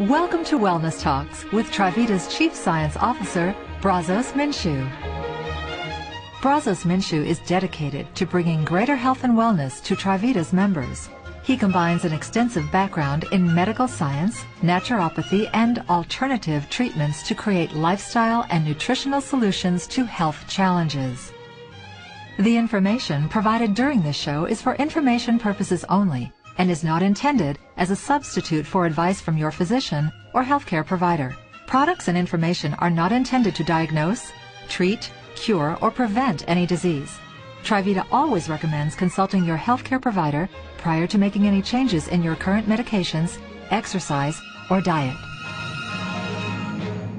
Welcome to Wellness Talks with Trivita's Chief Science Officer, Brazos Minshew. Brazos Minshew is dedicated to bringing greater health and wellness to Trivita's members. He combines an extensive background in medical science, naturopathy, and alternative treatments to create lifestyle and nutritional solutions to health challenges. The information provided during this show is for information purposes only and is not intended as a substitute for advice from your physician or healthcare provider. Products and information are not intended to diagnose, treat, cure, or prevent any disease. Trivita always recommends consulting your healthcare provider prior to making any changes in your current medications, exercise, or diet.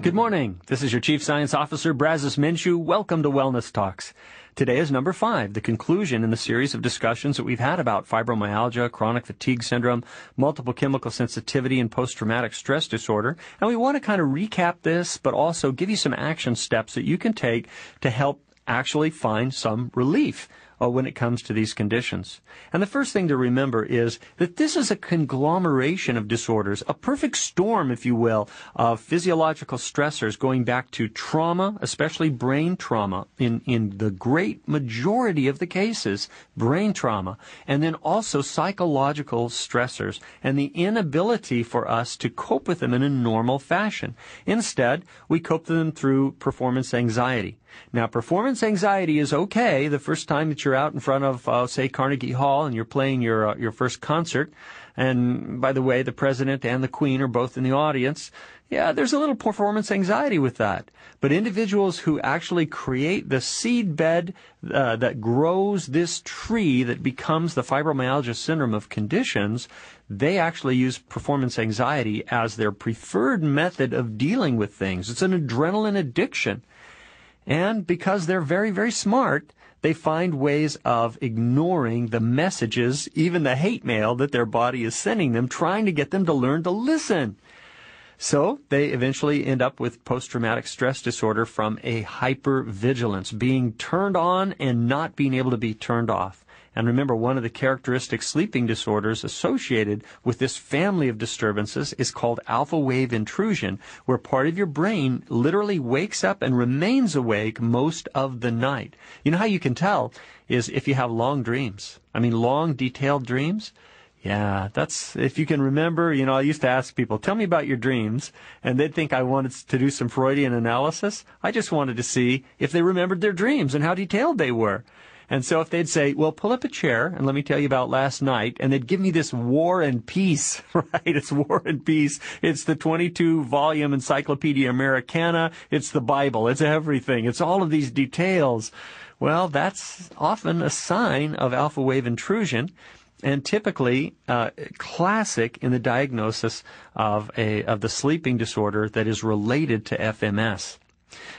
Good morning. This is your Chief Science Officer, Brazos Minshew. Welcome to Wellness Talks. Today is number 5, the conclusion in the series of discussions that we've had about fibromyalgia, chronic fatigue syndrome, multiple chemical sensitivity, and post-traumatic stress disorder. And we want to kind of recap this, but also give you some action steps that you can take to help actually find some relief when it comes to these conditions. And the first thing to remember is that this is a conglomeration of disorders, a perfect storm, if you will, of physiological stressors going back to trauma, especially brain trauma, in the great majority of the cases, brain trauma, and then also psychological stressors and the inability for us to cope with them in a normal fashion. Instead, we cope with them through performance anxiety. Now, performance anxiety is okay the first time that you're out in front of, say, Carnegie Hall and you're playing your first concert. And by the way, the president and the queen are both in the audience. Yeah, there's a little performance anxiety with that. But individuals who actually create the seed bed that grows this tree that becomes the fibromyalgia syndrome of conditions, they actually use performance anxiety as their preferred method of dealing with things. It's an adrenaline addiction. And because they're very, very smart, they find ways of ignoring the messages, even the hate mail that their body is sending them, trying to get them to learn to listen. So they eventually end up with post-traumatic stress disorder from a hypervigilance, being turned on and not being able to be turned off. And remember, one of the characteristic sleeping disorders associated with this family of disturbances is called alpha wave intrusion, where part of your brain literally wakes up and remains awake most of the night. You know how you can tell is if you have long dreams. I mean, long, detailed dreams. Yeah, that's, if you can remember, I used to ask people, tell me about your dreams, and they'd think I wanted to do some Freudian analysis. I just wanted to see if they remembered their dreams and how detailed they were. And so if they'd say, well, pull up a chair and let me tell you about last night, and they'd give me this War and Peace, right? It's War and Peace. It's the 22-volume Encyclopedia Americana. It's the Bible. It's everything. It's all of these details. Well, that's often a sign of alpha wave intrusion, and typically classic in the diagnosis of the sleeping disorder that is related to FMS.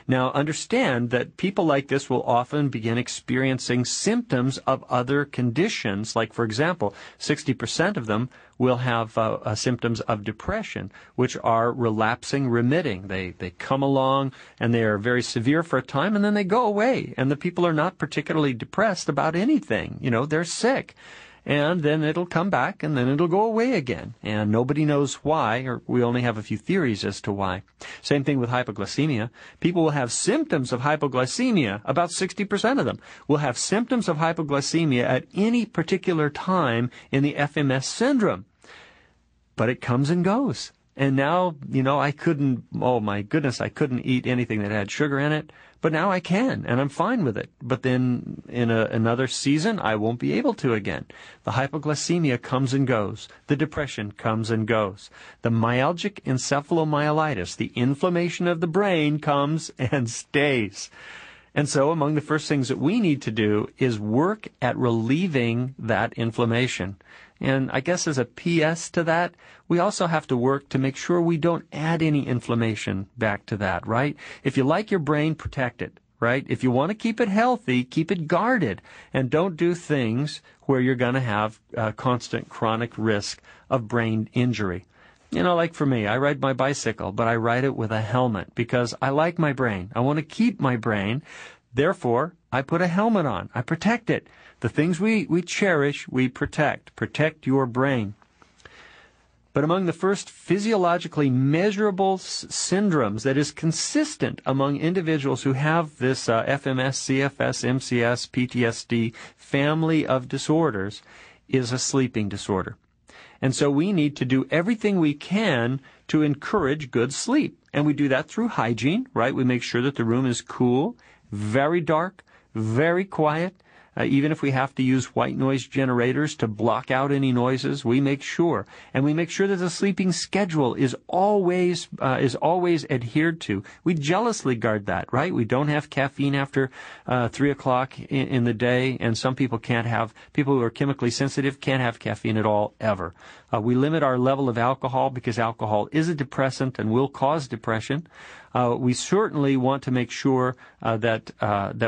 Now, understand that people like this will often begin experiencing symptoms of other conditions. Like, for example, 60% of them will have symptoms of depression, which are relapsing, remitting. They come along, and they are very severe for a time, and then they go away. And the people are not particularly depressed about anything. They're sick. And then it'll come back, and then it'll go away again. And nobody knows why, or we only have a few theories as to why. Same thing with hypoglycemia. People will have symptoms of hypoglycemia. About 60% of them will have symptoms of hypoglycemia at any particular time in the FMS syndrome. But it comes and goes. And now, I couldn't eat anything that had sugar in it. But now I can, and I'm fine with it. But then in another season, I won't be able to again. The hypoglycemia comes and goes. The depression comes and goes. The myalgic encephalomyelitis, the inflammation of the brain, comes and stays. And so among the first things that we need to do is work at relieving that inflammation. And I guess as a PS to that, we also have to work to make sure we don't add any inflammation back to that, right? If you like your brain, protect it, right? If you want to keep it healthy, keep it guarded. And don't do things where you're going to have constant chronic risk of brain injury. Like for me, I ride my bicycle, but I ride it with a helmet because I like my brain. I want to keep my brain. Therefore, I put a helmet on. I protect it. The things we cherish, we protect. Protect your brain. But among the first physiologically measurable syndromes that is consistent among individuals who have this FMS, CFS, MCS, PTSD family of disorders is a sleeping disorder. And so we need to do everything we can to encourage good sleep. And we do that through hygiene, right? We make sure that the room is cool, very dark, very quiet. Even if we have to use white noise generators to block out any noises, we make sure. And we make sure that the sleeping schedule is always adhered to. We jealously guard that, right? We don't have caffeine after 3 o'clock in the day, and some people people who are chemically sensitive can't have caffeine at all, ever. We limit our level of alcohol because alcohol is a depressant and will cause depression. We certainly want to make sure that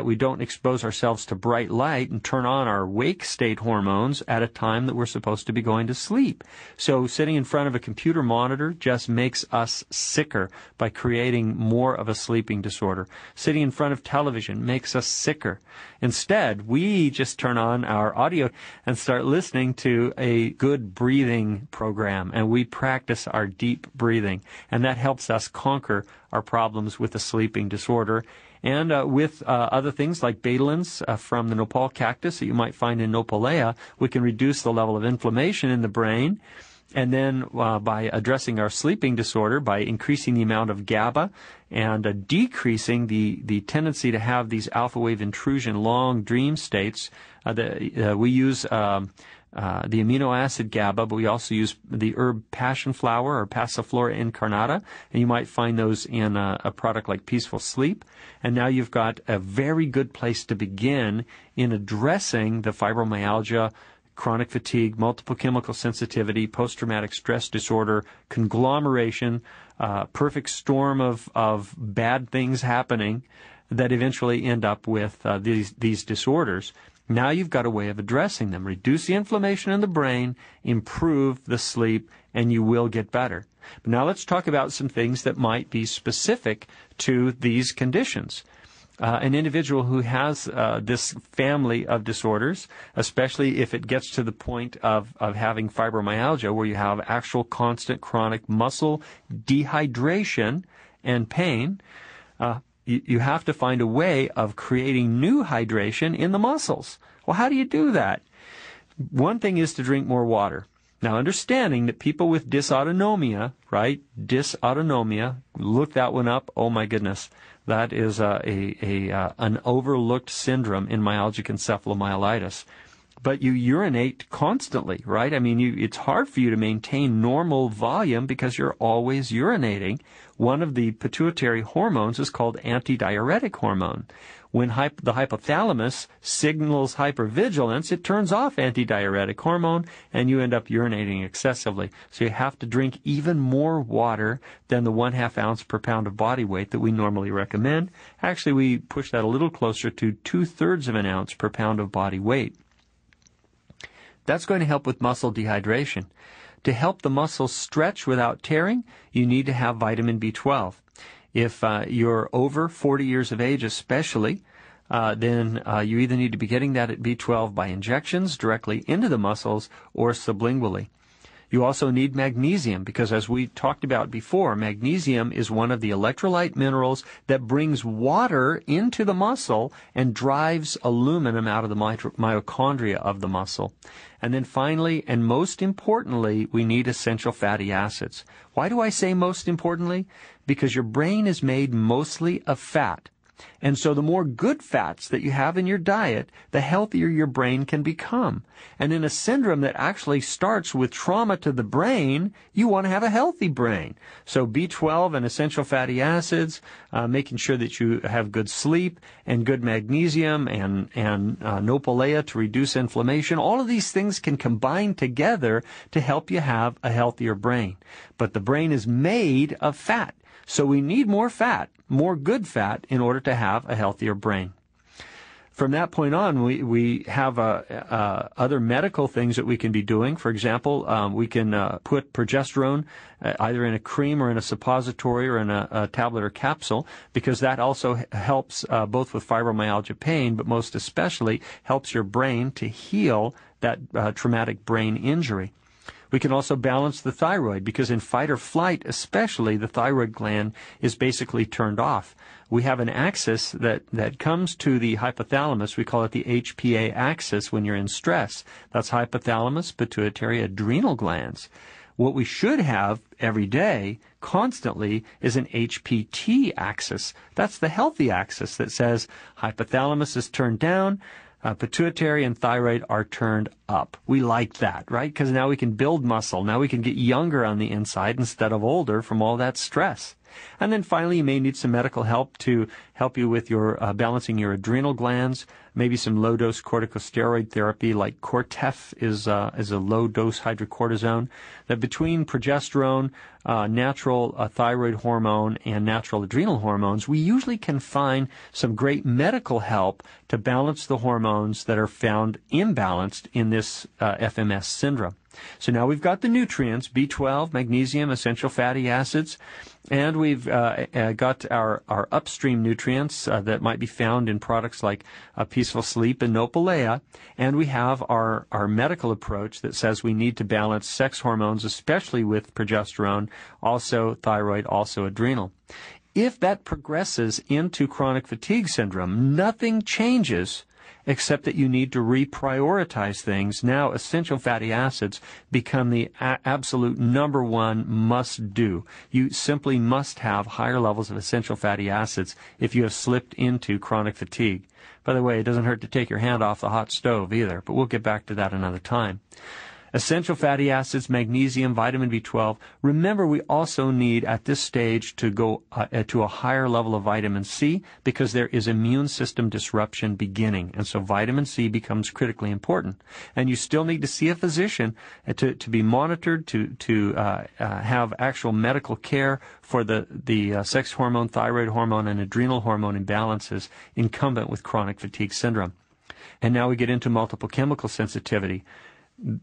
we don't expose ourselves to bright light and turn on our wake state hormones at a time that we're supposed to be going to sleep. So sitting in front of a computer monitor just makes us sicker by creating more of a sleeping disorder. Sitting in front of television makes us sicker. Instead, we just turn on our audio and start listening to a good breathing program, and we practice our deep breathing, and that helps us conquer our problems with the sleeping disorder. And with other things like betalains from the nopal cactus that you might find in Nopalea, we can reduce the level of inflammation in the brain. And then by addressing our sleeping disorder, by increasing the amount of GABA and decreasing the tendency to have these alpha wave intrusion long dream states, we use the amino acid GABA, but we also use the herb passion flower or Passiflora incarnata, and you might find those in a product like Peaceful Sleep. And now you've got a very good place to begin in addressing the fibromyalgia, chronic fatigue, multiple chemical sensitivity, post-traumatic stress disorder, conglomeration, perfect storm of bad things happening that eventually end up with these disorders. Now you've got a way of addressing them. Reduce the inflammation in the brain, improve the sleep, and you will get better. But now let's talk about some things that might be specific to these conditions. An individual who has this family of disorders, especially if it gets to the point of having fibromyalgia, where you have actual constant chronic muscle dehydration and pain, you have to find a way of creating new hydration in the muscles. Well, how do you do that? One thing is to drink more water. Now, understanding that people with dysautonomia, right? Dysautonomia, look that one up. Oh my goodness, that is an overlooked syndrome in myalgic encephalomyelitis. But you urinate constantly, right? I mean, it's hard for you to maintain normal volume because you're always urinating. One of the pituitary hormones is called antidiuretic hormone. When the hypothalamus signals hypervigilance, it turns off antidiuretic hormone, and you end up urinating excessively. So you have to drink even more water than the 1/2 ounce per pound of body weight that we normally recommend. Actually, we push that a little closer to 2/3 of an ounce per pound of body weight. That's going to help with muscle dehydration. To help the muscles stretch without tearing, you need to have vitamin B12. If you're over 40 years of age especially, then you either need to be getting that at B12 by injections directly into the muscles or sublingually. You also need magnesium because, as we talked about before, magnesium is one of the electrolyte minerals that brings water into the muscle and drives aluminum out of the mitochondria of the muscle. And then finally, and most importantly, we need essential fatty acids. Why do I say most importantly? Because your brain is made mostly of fat. And so the more good fats that you have in your diet, the healthier your brain can become. And in a syndrome that actually starts with trauma to the brain, you want to have a healthy brain. So B12 and essential fatty acids, making sure that you have good sleep and good magnesium and nopalea to reduce inflammation, all of these things can combine together to help you have a healthier brain. But the brain is made of fat. So we need more fat, more good fat, in order to have a healthier brain. From that point on, we have other medical things that we can be doing. For example, we can put progesterone either in a cream or in a suppository or in a tablet or capsule, because that also helps both with fibromyalgia pain, but most especially helps your brain to heal that traumatic brain injury. We can also balance the thyroid because in fight or flight especially, the thyroid gland is basically turned off. We have an axis that comes to the hypothalamus. We call it the HPA axis when you're in stress. That's hypothalamus, pituitary, adrenal glands. What we should have every day, constantly, is an HPT axis. That's the healthy axis that says hypothalamus is turned down, pituitary and thyroid are turned up. We like that, right? Because now we can build muscle. Now we can get younger on the inside instead of older from all that stress. And then finally, you may need some medical help to help you with your balancing your adrenal glands. Maybe some low-dose corticosteroid therapy like Cortef is a low-dose hydrocortisone. That between progesterone, natural thyroid hormone, and natural adrenal hormones, we usually can find some great medical help to balance the hormones that are found imbalanced in this FMS syndrome. So now we've got the nutrients, B12, magnesium, essential fatty acids, and we've got our upstream nutrients that might be found in products like Peaceful Sleep and Nopalea, and we have our medical approach that says we need to balance sex hormones, especially with progesterone, also thyroid, also adrenal. If that progresses into chronic fatigue syndrome, nothing changes except that you need to reprioritize things. Now, essential fatty acids become the absolute number one must-do. You simply must have higher levels of essential fatty acids if you have slipped into chronic fatigue. By the way, it doesn't hurt to take your hand off the hot stove either, but we'll get back to that another time. Essential fatty acids, magnesium, vitamin B12. Remember, we also need at this stage to go to a higher level of vitamin C because there is immune system disruption beginning. And so vitamin C becomes critically important. And you still need to see a physician to be monitored, to have actual medical care for the sex hormone, thyroid hormone, and adrenal hormone imbalances incumbent with chronic fatigue syndrome. And now we get into multiple chemical sensitivity.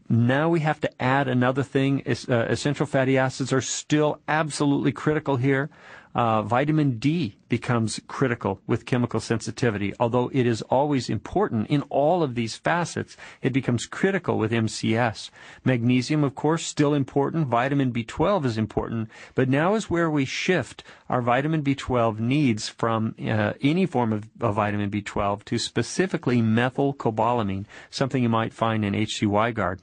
Now we have to add another thing. Essential fatty acids are still absolutely critical here. Vitamin D becomes critical with chemical sensitivity. Although it is always important in all of these facets, it becomes critical with MCS. Magnesium, of course, still important. Vitamin B12 is important. But now is where we shift our vitamin B12 needs from any form of vitamin B12 to specifically methylcobalamin, something you might find in HCY Guard.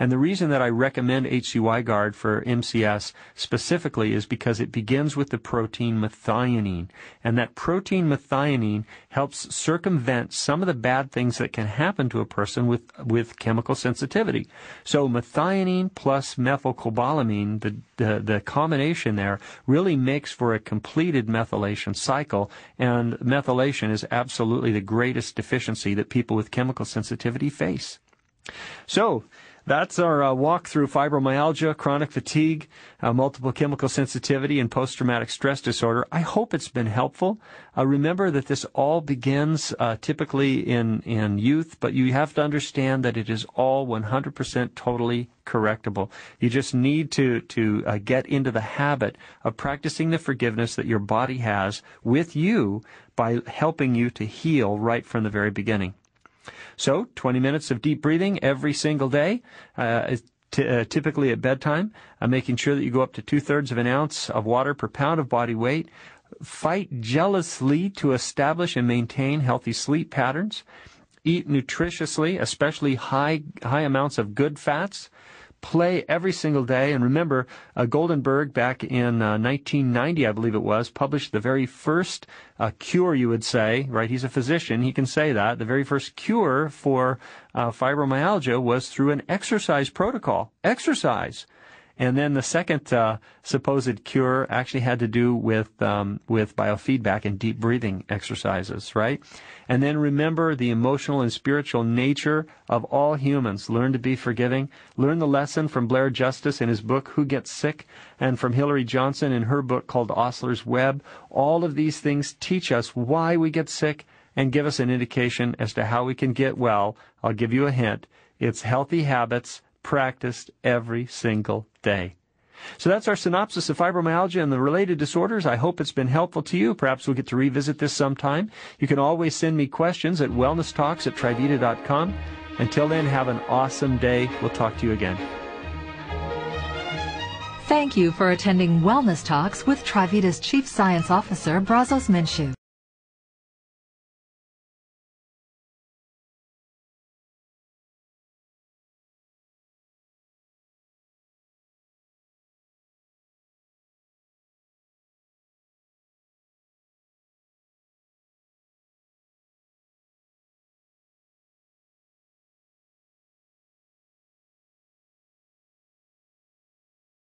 And the reason that I recommend HCY Guard for MCS specifically is because it begins with the protein methionine. And that protein methionine helps circumvent some of the bad things that can happen to a person with chemical sensitivity. So methionine plus methylcobalamin, the combination there, really makes for a completed methylation cycle. And methylation is absolutely the greatest deficiency that people with chemical sensitivity face. So, that's our walk through fibromyalgia, chronic fatigue, multiple chemical sensitivity, and post-traumatic stress disorder. I hope it's been helpful. Remember that this all begins typically in youth, but you have to understand that it is all 100% totally correctable. You just need to get into the habit of practicing the forgiveness that your body has with you by helping you to heal right from the very beginning. So, 20 minutes of deep breathing every single day, typically at bedtime, making sure that you go up to 2/3 of an ounce of water per pound of body weight. Fight jealously to establish and maintain healthy sleep patterns. Eat nutritiously, especially high amounts of good fats. Play every single day. And remember, Goldenberg back in 1990, I believe it was, published the very first cure, you would say, right? He's a physician. He can say that. The very first cure for fibromyalgia was through an exercise protocol. Exercise. And then the second supposed cure actually had to do with biofeedback and deep breathing exercises, right? And then remember the emotional and spiritual nature of all humans. Learn to be forgiving. Learn the lesson from Blair Justice in his book, Who Gets Sick? And from Hillary Johnson in her book called Osler's Web. All of these things teach us why we get sick and give us an indication as to how we can get well. I'll give you a hint. It's healthy habits practiced every single day. So that's our synopsis of fibromyalgia and the related disorders. I hope it's been helpful to you. Perhaps we'll get to revisit this sometime. You can always send me questions at wellnesstalks@trivita.com. Until then, have an awesome day. We'll talk to you again. Thank you for attending Wellness Talks with Trivita's Chief Science Officer, Brazos Minshew.